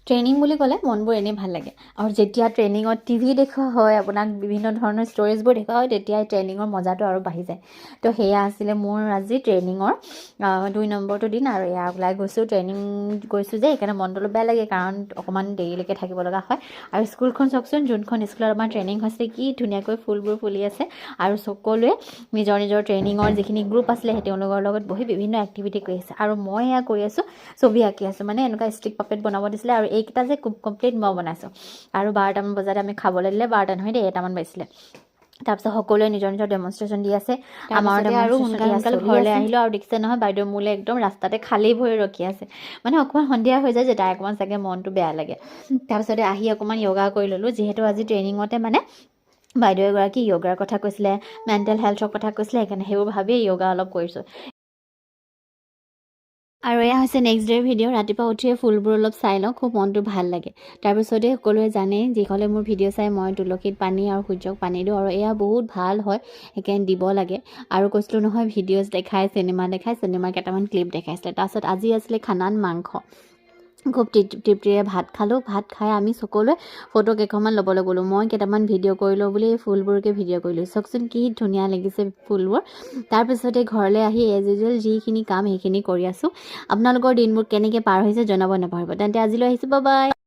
training বুলি ক'লে মনবোৰ এনেই ভাল লাগে আৰু যেতিয়া ট্ৰেইনিঙত টিভি দেখুওৱা হয় আপোনাক বিভিন্ন ধৰণৰ ষ্টৰিজবোৰ দেখুওৱা হয় তেতিয়া ট্ৰেইনিঙৰ মজাটো আৰু বাঢ়ি যায় তো সেয়া আছিলে মোৰ আজি ট্ৰেইনিঙৰ 2 নম্বৰটো দিন আৰু এয়া ওলাই গৈছোঁ ট্ৰেইনিং গৈছোঁ যে সেইকাৰণে মনটো অলপ বেয়া লাগে কাৰণ অকণমান দেৰিলৈকে থাকিব লগা হয় আৰু স্কুলখন চাওকচোন যোনখন স্কুলত আমাৰ ট্ৰেইনিং হৈছে কি ধুনীয়াকৈ ফুলবোৰ ফুলি আছে আৰু সকলোৱে নিজৰ নিজৰ ট্ৰেইনিঙৰ যিখিনি গ্ৰুপ আছিলে সেই তেওঁলোকৰ লগত বহি বিভিন্ন এক্টিভিটি কৰি আছে আৰু মই এয়া কৰি আছোঁ ছবি আঁকি আছোঁ মানে এনেকুৱা ষ্টিক পাপেট বনাব দিছিলে আৰু এইকেইটা যে কমপ্লিট মই বনাইছোঁ আৰু 12টামান বজাত আমি খাবলৈ দিলে 12টা নহয় দেই 1টামান বাজিছিলে তাৰপিছত সকলোৱে নিজৰ নিজৰ ডেমনষ্ট্ৰেশ্যন দি আছে আমাৰ আৰু সোনকালে ঘৰলৈ আহিলোঁ আৰু দেখিছে নহয় বাইদেউ মোলৈ একদম ৰাস্তাতে খালী ভৰি ৰখি আছে মানে অকণমান সন্ধিয়া হৈ যায় যে তাই অকণমান চাগে মনটো বেয়া লাগে তাৰপিছতে আহি অকণমান য়োগা কৰি ল'লোঁ যিহেতু আজি ট্ৰেইনিঙতে মানে বাইদেউ এগৰাকী য়োগাৰ কথা কৈছিলে মেণ্টেল হেল্থৰ কথা কৈছিলে সেইকাৰণে সেইবোৰ ভাবিয়ে য়োগা অলপ কৰিছোঁ আৰু এয়া হৈছে নেক্সট ডে'ৰ ভিডিঅ' ৰাতিপুৱা উঠিয়ে ফুলবোৰ অলপ চাই লওঁ খুব মনটো ভাল লাগে তাৰপিছতে সকলোৱে জানে যিসকলে মোৰ ভিডিঅ' চাই মই তুলসীত পানী আৰু সূৰ্যক পানী দিওঁ আৰু এয়া বহুত ভাল হয় সেইকাৰণে দিব লাগে আৰু কৈছিলোঁ নহয় ভিডিঅ'জ দেখাই চিনেমাৰ কেইটামান ক্লিপ দেখাইছিলে তাৰপিছত আজি আছিলে খানাত মাংস খুব তৃপ্তিৰে ভাত খালোঁ ভাত খাই আমি সকলোৱে ফটো কেইখনমান ল'বলৈ গ'লোঁ মই কেইটামান ভিডিঅ' কৰিলোঁ বুলি ফুলবোৰকে ভিডিঅ' কৰিলোঁ চাওকচোন কি ধুনীয়া লাগিছে ফুলবোৰ তাৰপিছতে ঘৰলৈ আহি এজ ইউজুৱেল যিখিনি কাম সেইখিনি কৰি আছোঁ আপোনালোকৰ দিনবোৰ কেনেকৈ পাৰ হৈছে জনাব নাপাহৰিব তেন্তে আজিলৈ আহিছোঁ বাই বাই